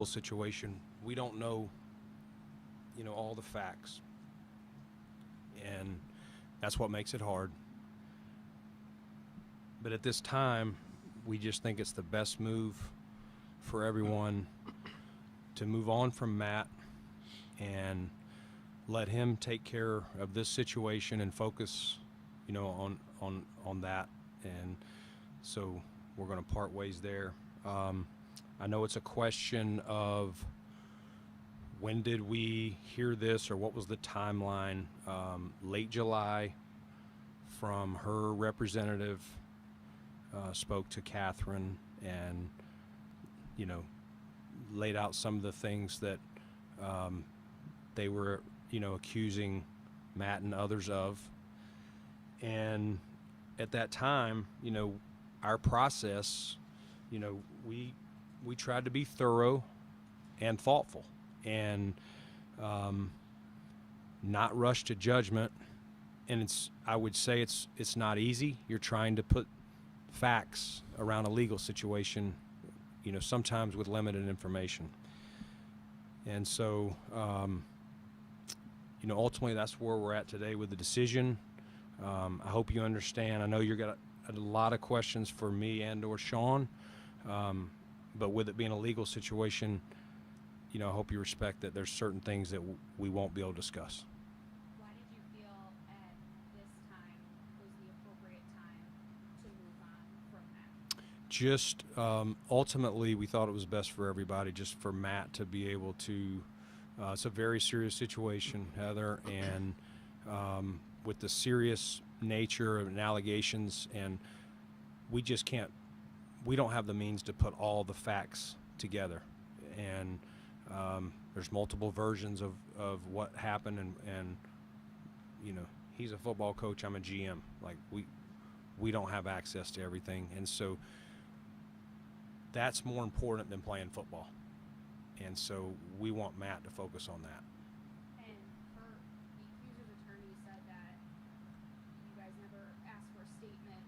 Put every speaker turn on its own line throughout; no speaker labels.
situation. We don't know, all the facts, and that's what makes it hard. But at this time, we just think it's the best move for everyone to move on from Matt and let him take care of this situation and focus, on that. And so we're going to part ways there. I know it's a question of when did we hear this, or what was the timeline. Late July, from her representative, spoke to Catherine and, laid out some of the things that they were, accusing Matt and others of. And at that time, our process, we tried to be thorough and thoughtful and not rush to judgment. And I would say it's not easy. You're trying to put facts around a legal situation, sometimes with limited information. And so, ultimately that's where we're at today with the decision. I hope you understand. I know you've got a lot of questions for me and or Sean, but with it being a legal situation, I hope you respect that there's certain things that we won't be able to discuss.
Why did you feel at this time was the appropriate time to move on from that?
Just ultimately, we thought it was best for everybody, just for Matt to be able to. It's a very serious situation, Heather, and with the serious nature of allegations, and we just can't. We don't have the means to put all the facts together, and there's multiple versions of what happened, and he's a football coach, I'm a GM. Like we don't have access to everything, and so that's more important than playing football. And so we want Matt to focus on that.
And the accuser's attorney said that you guys never asked for a statement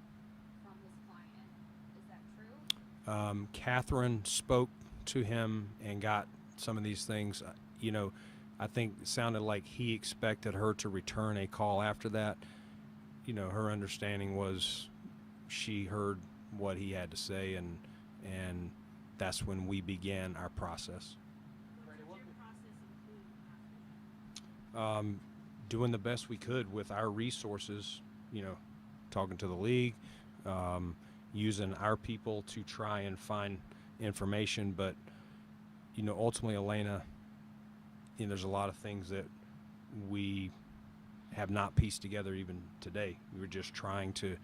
from his client. Is that true?
Catherine spoke to him and got some of these things. I think it sounded like he expected her to return a call after that. Her understanding was she heard what he had to say, and that's when we began our process.
What did your process include after that?
Doing the best we could with our resources, talking to the league, using our people to try and find information. But, ultimately, Elena, there's a lot of things that we have not pieced together even today. We were just trying to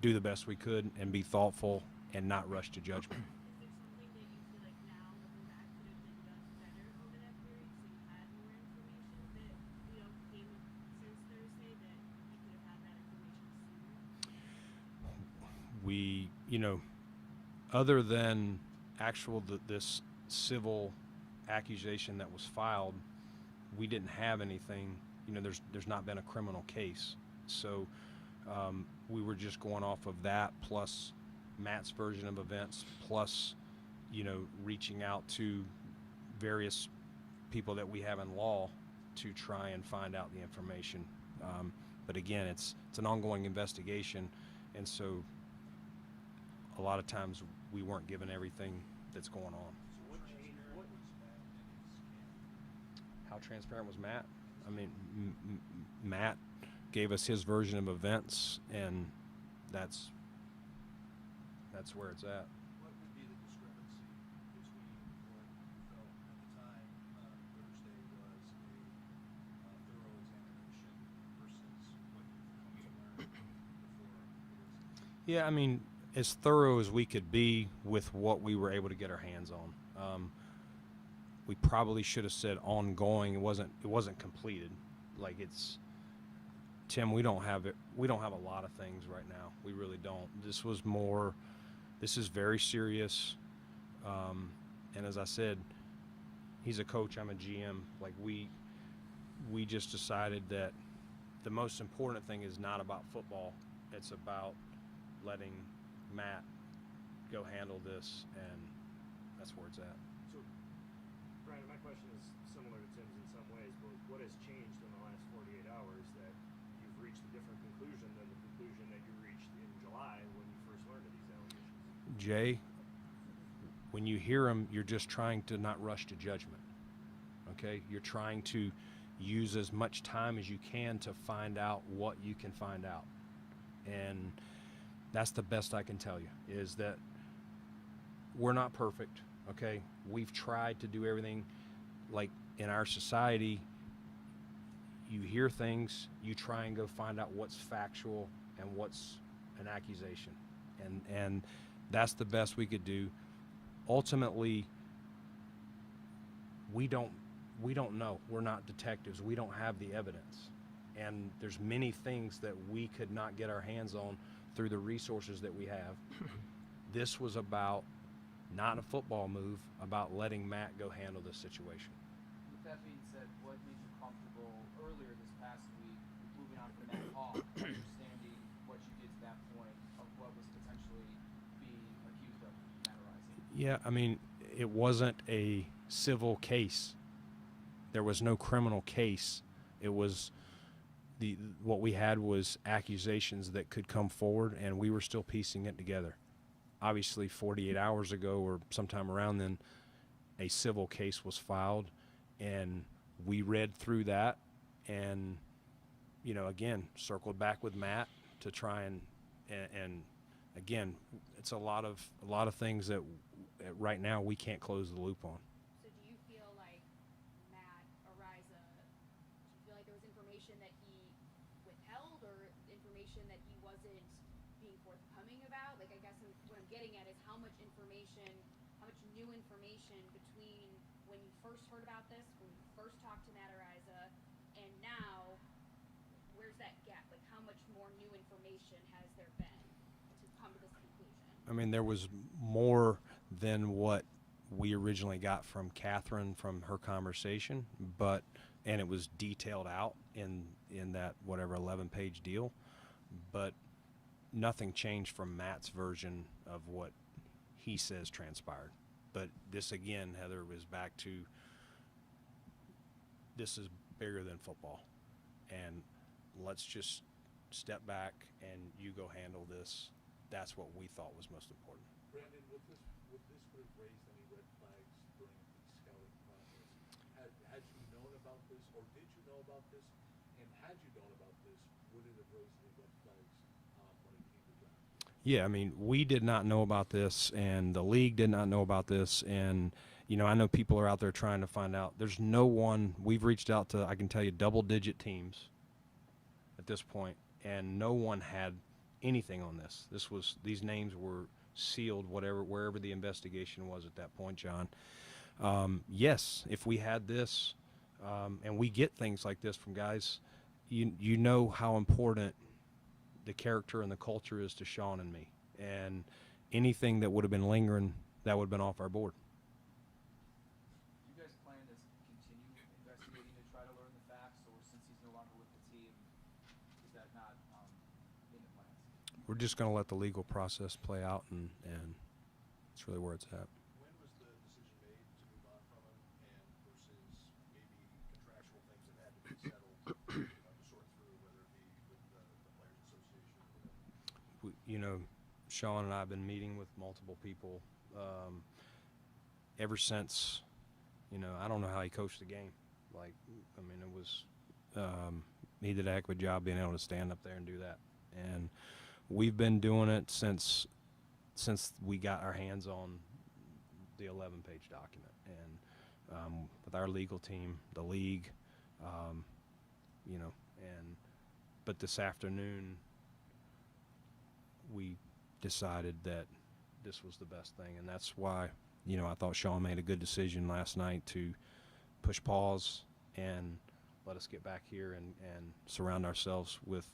do the best we could and be thoughtful and not rush to judgment.
Is there something that you feel like now, looking back, could have been done better over that period so you had more information that, came since Thursday, that you could have had that information sooner?
We, other than this civil accusation that was filed, we didn't have anything. There's not been a criminal case. So we were just going off of that, plus Matt's version of events, plus, reaching out to various people that we have in law to try and find out the information. But again, it's an ongoing investigation, and so a lot of times we weren't given everything that's going on.
So what changed? What was Matt and his scam?
How transparent was Matt? I mean, Matt gave us his version of events, and that's where it's at.
What would be the discrepancy between what you felt at the time Thursday was a thorough examination versus what you've come to learn before it is?
Yeah, I mean, as thorough as we could be with what we were able to get our hands on. We probably should have said ongoing. It wasn't completed. Like Tim, we don't have a lot of things right now. We really don't. This is very serious. And as I said, he's a coach, I'm a GM. Like we just decided that the most important thing is not about football. It's about letting Matt go handle this, and that's where it's at.
So
question is similar to Tim's in some ways, but what has changed in the last 48 hours that you've reached a different conclusion than the conclusion that you reached in July when you first learned of these allegations?
Jay, when you hear them, you're just trying to not rush to judgment. Okay? You're trying to use as much time as you can to find out what you can find out. And that's the best I can tell you, is that we're not perfect, okay? We've tried to do everything. Like in our society, you hear things, you try and go find out what's factual and what's an accusation. And that's the best we could do. Ultimately, we don't know. We're not detectives. We don't have the evidence. And there's many things that we could not get our hands on through the resources that we have. This was about not a football move, about letting Matt go handle this situation.
With that being said, what made you comfortable earlier this past week moving on from Matt Haack, understanding what you did to that point of what was potentially being accused of Matt Araiza?
Yeah, I mean, it wasn't a civil case. There was no criminal case. It was what we had was accusations that could come forward, and we were still piecing it together. Obviously, 48 hours ago or sometime around then, a civil case was filed, and we read through that and, you know, again, circled back with Matt to try and again, it's a lot of things that right now we can't close the loop on.
So do you feel like Matt Araiza, do you feel like there was information that he withheld or information that he wasn't being forthcoming about? Like, I guess what I'm getting at is how much new information between when you first heard about this, when you first talked to Matt Araiza, and now, where's that gap? Like, how much more new information has there been to come to this conclusion?
I mean, there was more than what we originally got from Catherine from her conversation, and it was detailed out in that whatever 11-page deal, but nothing changed from Matt's version of what he says transpired. But this again, Heather, was back to this is bigger than football, and let's just step back and you go handle this. That's what we thought was most important.
Brandon, would this have raised any red flags during the scouting process? Had you known about this, or did you know about this? And had you known about this, would it have raised any red flags when it came to draft?
Yeah, I mean, we did not know about this, and the league did not know about this, and you know, I know people are out there trying to find out. There's no one. We've reached out to, I can tell you, double-digit teams at this point, and no one had anything on this. These names were sealed, wherever the investigation was at that point, John. Yes, if we had this, and we get things like this from guys, you know how important the character and the culture is to Sean and me, and anything that would have been lingering, that would have been off our board.
Do you guys plan to continue investigating to try to learn the facts, or since he's no longer with the team, is that not in the plans?
We're just going to let the legal process play out, and that's really where it's at.
When was the decision made to move on from him, and versus maybe contractual things that had to be settled, to sort through, whether it be with the Players Association or whatever?
You know, Sean and I have been meeting with multiple people ever since, you know, I don't know how he coached the game. Like, I mean, it was, he did a heck of a job being able to stand up there and do that. And we've been doing it since we got our hands on the 11-page document. And with our legal team, the league, you know, but this afternoon, we decided that this was the best thing, and that's why, you know, I thought Sean made a good decision last night to push pause and let us get back here and surround ourselves with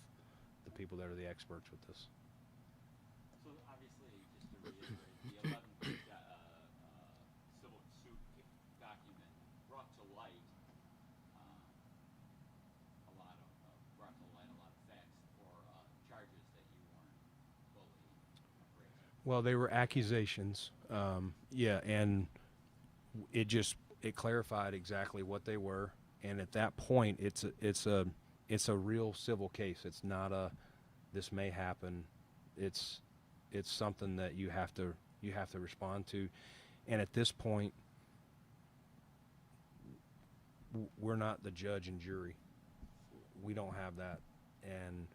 the people that are the experts with this.
So obviously, just to reiterate, the 11-page civil suit document brought to light a lot of facts or charges that you weren't fully appraised.
Well, they were accusations, yeah, and it just it clarified exactly what they were, and at that point, it's a real civil case. It's not a this may happen. It's something that you have to respond to, and at this point, we're not the judge and jury. We don't have that, and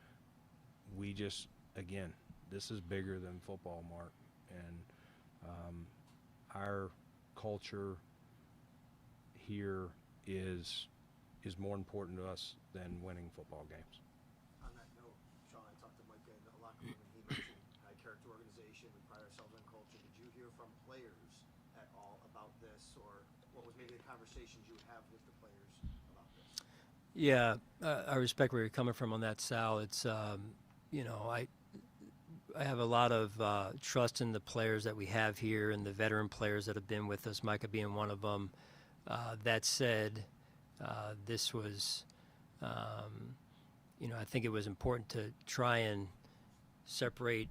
we just, again, this is bigger than football, Mark, and our culture here is more important to us than winning football games.
On that note, Sean, I talked to Mike in the locker room, and he mentioned high character organization, we pride ourselves on culture. Did you hear from players at all about this, or what was maybe the conversations you would have with the players about this?
Yeah, I respect where you're coming from on that, Sal. It's, you know, I have a lot of trust in the players that we have here and the veteran players that have been with us, Micah being one of them. That said, this was, you know, I think it was important to try and separate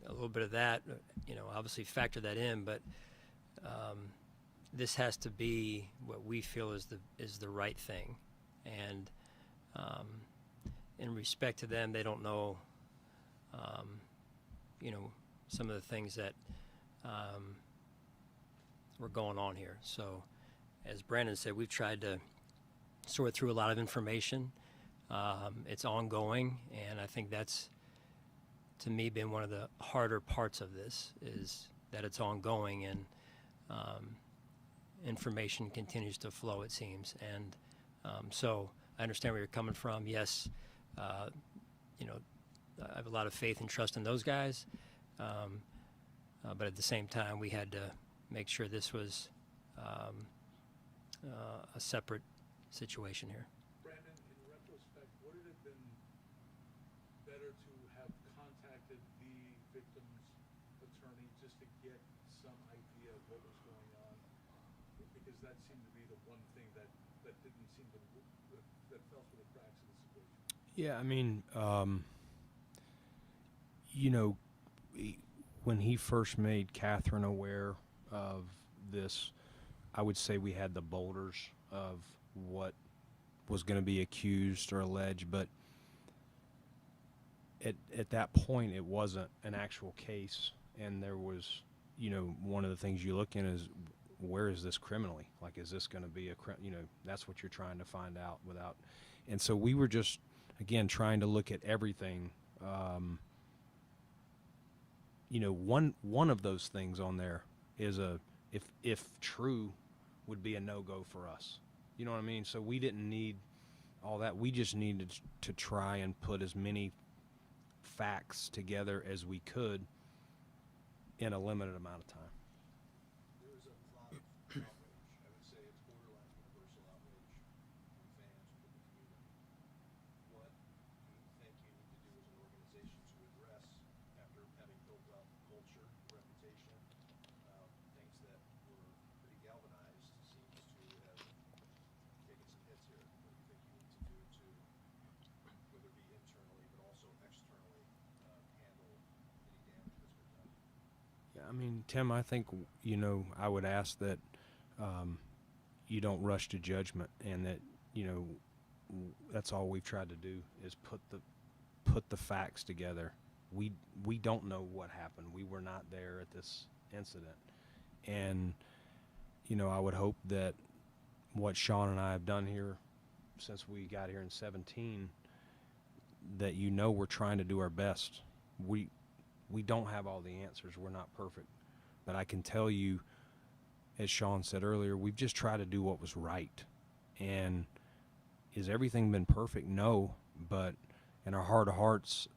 a little bit of that, you know, obviously factor that in, but this has to be what we feel is the right thing. And in respect to them, they don't know, you know, some of the things that were going on here. So, as Brandon said, we've tried to sort through a lot of information. It's ongoing, and I think that's, to me, been one of the harder parts of this, is that it's ongoing, and information continues to flow, it seems. And so I understand where you're coming from. Yes, you know, I have a lot of faith and trust in those guys, but at the same time, we had to make sure this was a separate situation here.
Brandon, in retrospect, would it have been better to have contacted the victim's attorney just to get some idea of what was going on? Because that seemed to be the one thing that didn't seem to, that fell through the cracks of the situation.
Yeah, I mean, you know, when he first made Catherine aware of this, I would say we had the boulders of what was going to be accused or alleged, but at that point it wasn't an actual case, and there was, you know, one of the things you look in is, where is this criminally? Like, is this going to be you know, that's what you're trying to find out without, and so we were just, again, trying to look at everything. You know, one of those things on there is if true, would be a no-go for us. You know what I mean? So we didn't need all that. We just needed to try and put as many facts together as we could in a limited amount of time.
There was a lot of outrage. I would say it's borderline universal outrage from fans within the community. What do you think you need to do as an organization to address, after having built up culture, reputation, things that were pretty galvanized, seems to have taken some hits here? What do you think you need to do to, whether it be internally but also externally, handle any damage that's been done?
Yeah, I mean, Tim, I think, you know, I would ask that you don't rush to judgment, and that, you know, that's all we've tried to do is put the facts together. We don't know what happened. We were not there at this incident, and, you know, I would hope that what Sean and I have done here since we got here in 17, that, you know, we're trying to do our best. We don't have all the answers. We're not perfect. But I can tell you, as Sean said earlier, we've just tried to do what was right. And has everything been perfect? No. But in our heart of hearts,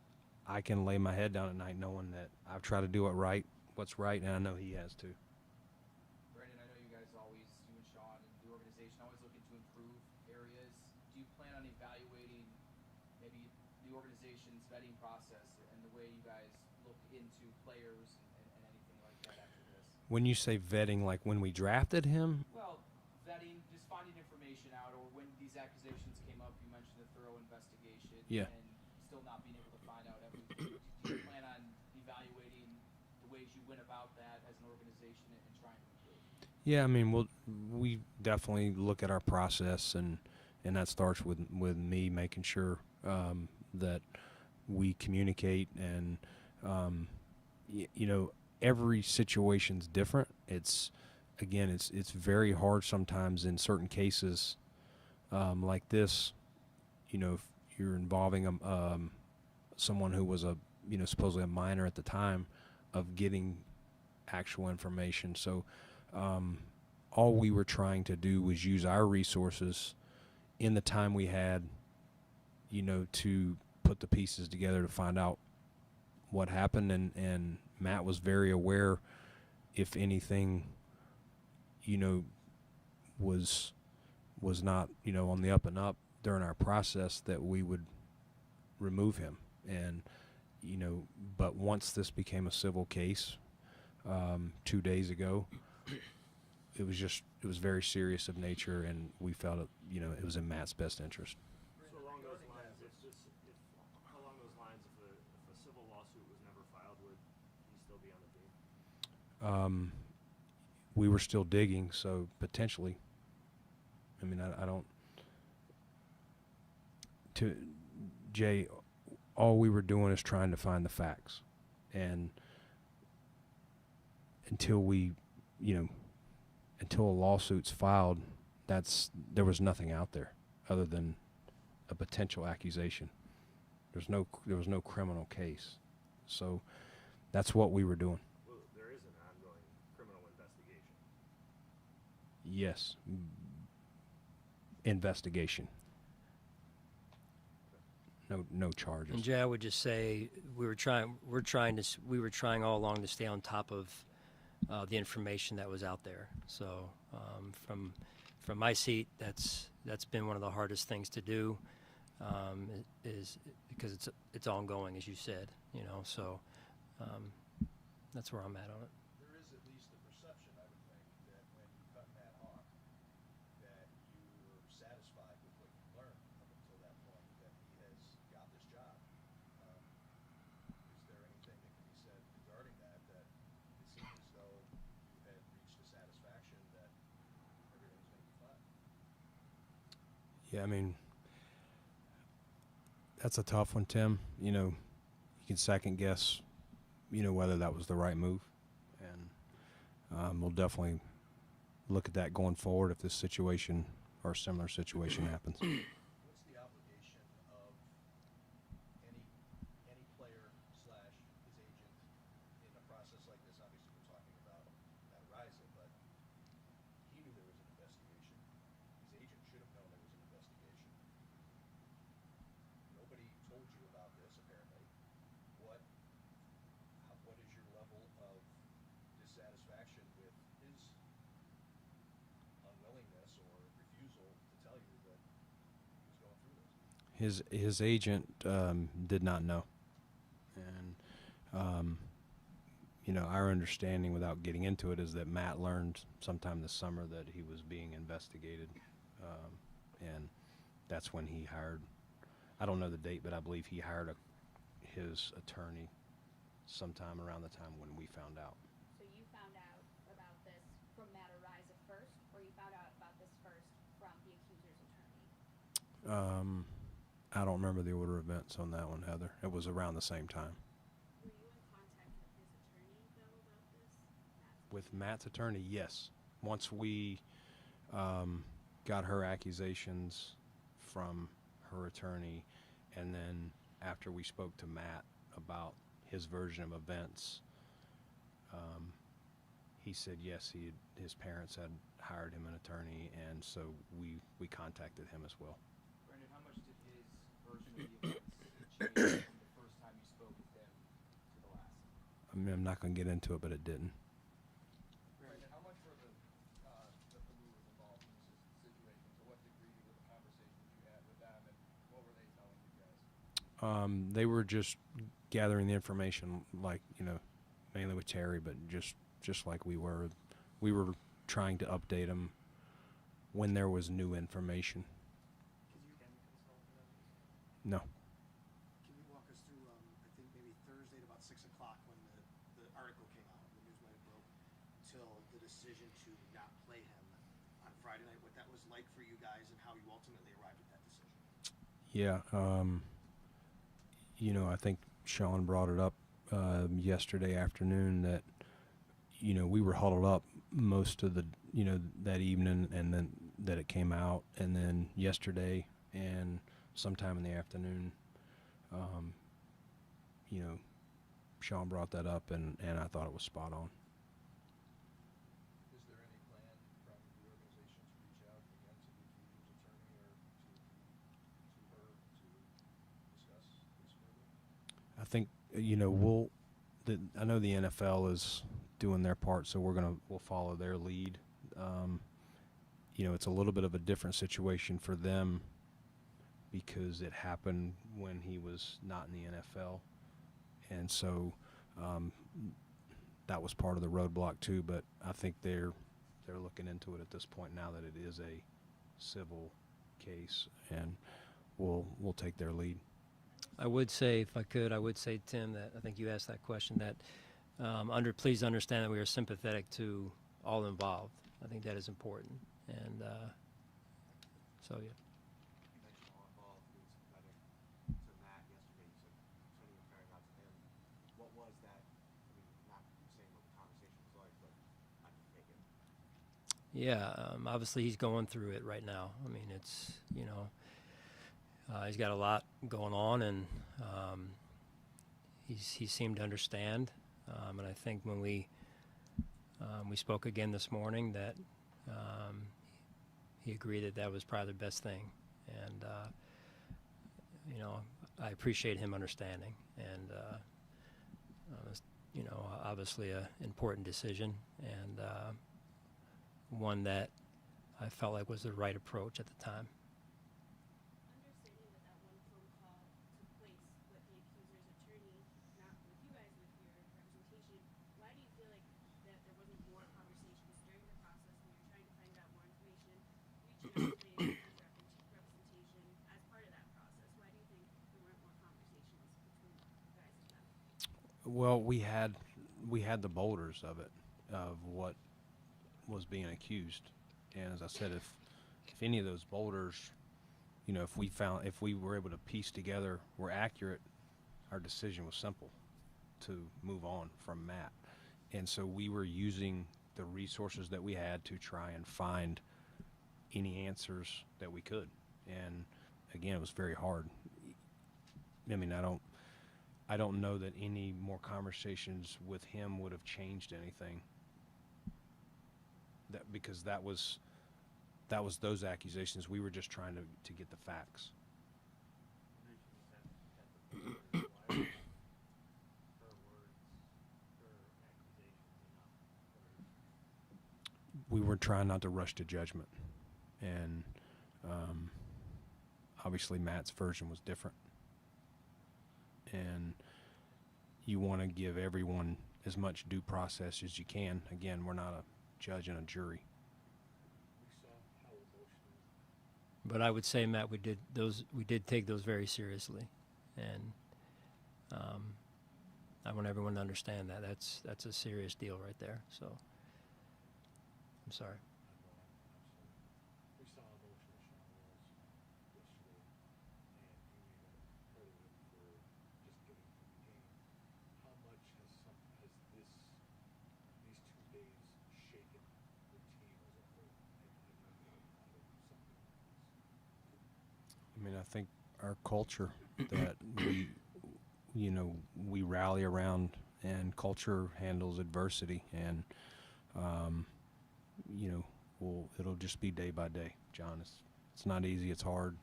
I can lay my head down at night knowing that I've tried to do what's right, and I know he has too.
Brandon, I know you guys always, you and Sean and the organization, always looking to improve areas. Do you plan on evaluating maybe the organization's vetting process and the way you guys look into players and anything like that after this?
When you say vetting, like when we drafted him,
Well, vetting, just finding information out, or when these accusations came up, you mentioned a thorough investigation.
Yeah.
And still not being able to find out everything. Do you plan on evaluating the ways you went about that as an organization and trying to improve?
Yeah, I mean, we definitely look at our process, and that starts with me making sure that we communicate, and you know, every situation's different. It's again, it's very hard sometimes in certain cases like this. You know, if you're involving someone who was supposedly a minor at the time, of getting actual information. So all we were trying to do was use our resources in the time we had, to put the pieces together to find out what happened. And Matt was very aware, if anything, was not, on the up and up during our process, that we would remove him. And, but once this became a civil case 2 days ago, it was very serious of nature, and we felt it was in Matt's best interest.
So along those lines, if a civil lawsuit was never filed, would he still be on the team?
We were still digging, so potentially. I mean, I don't. To Jay, all we were doing is trying to find the facts, and until a lawsuit's filed, there was nothing out there other than a potential accusation. There was no criminal case, so that's what we were doing.
Well, there is an ongoing criminal investigation.
Yes, investigation. No charges.
And Jay, I would just say we were trying all along to stay on top of the information that was out there. So from my seat, that's been one of the hardest things to do, is because it's ongoing, as you said. So that's where I'm at on it.
There is at least the perception, I would think, that when you cut Matt Haack, that you were satisfied with what you learned up until that point, that he has got this job. Is there anything that can be said regarding that it seems as though you had reached a satisfaction that everything was going to be fine?
Yeah, I mean, that's a tough one, Tim. You can second guess, whether that was the right move, and we'll definitely look at that going forward if this situation or a similar situation happens.
What's the obligation of any player / his agent in a process like this? Obviously, we're talking about Matt Araiza, but he knew there was an investigation. His agent should have known there was an investigation. Nobody told you about this, apparently. What is your level of dissatisfaction with his unwillingness or refusal to tell you that he was going through this?
His agent did not know, and our understanding, without getting into it, is that Matt learned sometime this summer that he was being investigated, and that's when he hired. I don't know the date, but I believe he hired his attorney sometime around the time when we found out.
So you found out about this from Matt Araiza first, or you found out about this first from the accuser's attorney?
I don't remember the order of events on that one, Heather. It was around the same time.
Were you in contact with his attorney, though, about this?
With Matt's attorney, yes. Once we got her accusations from her attorney, and then after we spoke to Matt about his version of events, he said yes, his parents had hired him an attorney, and so we contacted him as well.
Brandon, how much did his version of the events change from the first time you spoke with him to the last?
I mean, I'm not going to get into it, but it didn't.
Brandon, how much were the Peluas involved in this situation? To what degree were the conversations you had with them, and what were they telling you guys?
They were just gathering the information, like, mainly with Terry, but just like we were. We were trying to update them when there was new information. No.
Can you walk us through, I think maybe Thursday at about 6 o'clock when the article came out, the news might have broke, till the decision to not you guys and how you ultimately arrived at that decision.
Yeah, I think Sean brought it up yesterday afternoon that, we were huddled up most of the, that evening, and then that it came out, and then yesterday and sometime in the afternoon, Sean brought that up, and I thought it was spot on.
Is there any plan from the organization to reach out again to the accuser's attorney or to her to discuss this further?
I think, I know the NFL is doing their part, so we'll follow their lead. It's a little bit of a different situation for them because it happened when he was not in the NFL, and so that was part of the roadblock too. But I think they're looking into it at this point now that it is a civil case, and we'll take their lead.
I would say, if I could, Tim, that I think you asked that question, that please understand that we are sympathetic to all involved. I think that is important. And so, yeah.
You mentioned all involved being sympathetic to Matt yesterday. You said sending a parent out to him. What was that? I mean, not saying what the conversation was like, but how did you take it?
Yeah, obviously he's going through it right now. I mean, it's, he's got a lot going on, and he seemed to understand. And I think when we spoke again this morning, that he agreed that was probably the best thing. And, I appreciate him understanding. And, obviously an important decision, and one that I felt like was the right approach at the time.
Understanding that that one phone call took place with the accuser's attorney, not with you guys, with your representation, why do you feel like that there wasn't more conversations during the process when you're trying to find out more information, reaching out to the accuser's representation as part of that process? Why do you think there weren't more conversations between you guys and them?
Well, we had the boulders of it, of what was being accused, and as I said, if any of those boulders, if we were able to piece together were accurate, our decision was simple, to move on from Matt. And so we were using the resources that we had to try and find any answers that we could. And again, it was very hard. I mean, I don't know that any more conversations with him would have changed anything. Because that was those accusations. We were just trying to get the facts. We were trying not to rush to judgment, and obviously Matt's version was different, and you want to give everyone as much due process as you can. Again, we're not a judge and a jury.
We saw how emotional.
But I would say, Matt, we did take those very seriously, and I want everyone to understand that that's a serious deal right there. So I'm sorry.
We saw how emotional Sean was yesterday, and you even credited him for just getting through the game. How much has these 2 days shaken the team as a whole, and something?
I mean, I think our culture that we rally around, and culture handles adversity, and it'll just be day by day, John. It's not easy. It's hard.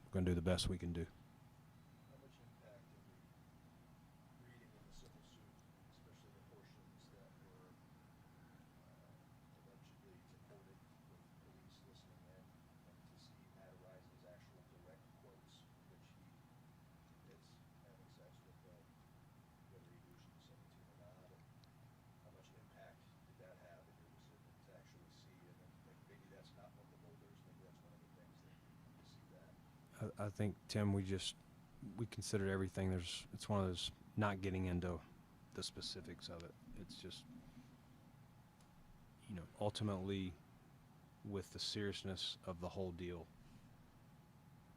We're gonna do the best we can do.
How much impact did the reading in the civil suit, especially the portions that were allegedly supported with police listening in, and to see Matt Araiza's actual direct quotes, which he admits having sex with whether he knew she was 17 or not, and how much impact did that have in your decision to actually see? And then maybe that's not one of the boulders, maybe that's one of the things that you see that.
I think, Tim, we considered everything. It's one of those, not getting into the specifics of it. It's just, ultimately with the seriousness of the whole deal,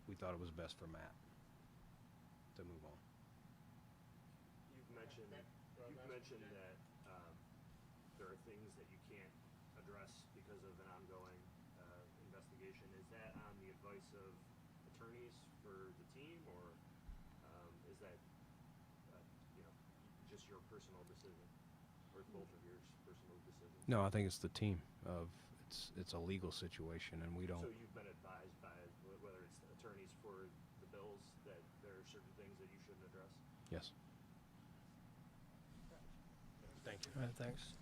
we thought it was best for Matt to move on.
You've mentioned that there are things that you can't address because of an ongoing investigation. Is that on the advice of attorneys for the team, or is that just your personal decision, or both of yours personal decisions?
No, I think it's the team. It's a legal situation, and we don't.
So you've been advised by whether it's attorneys for the Bills that there are certain things that you shouldn't address?
Yes. Thank you.
All right, thanks.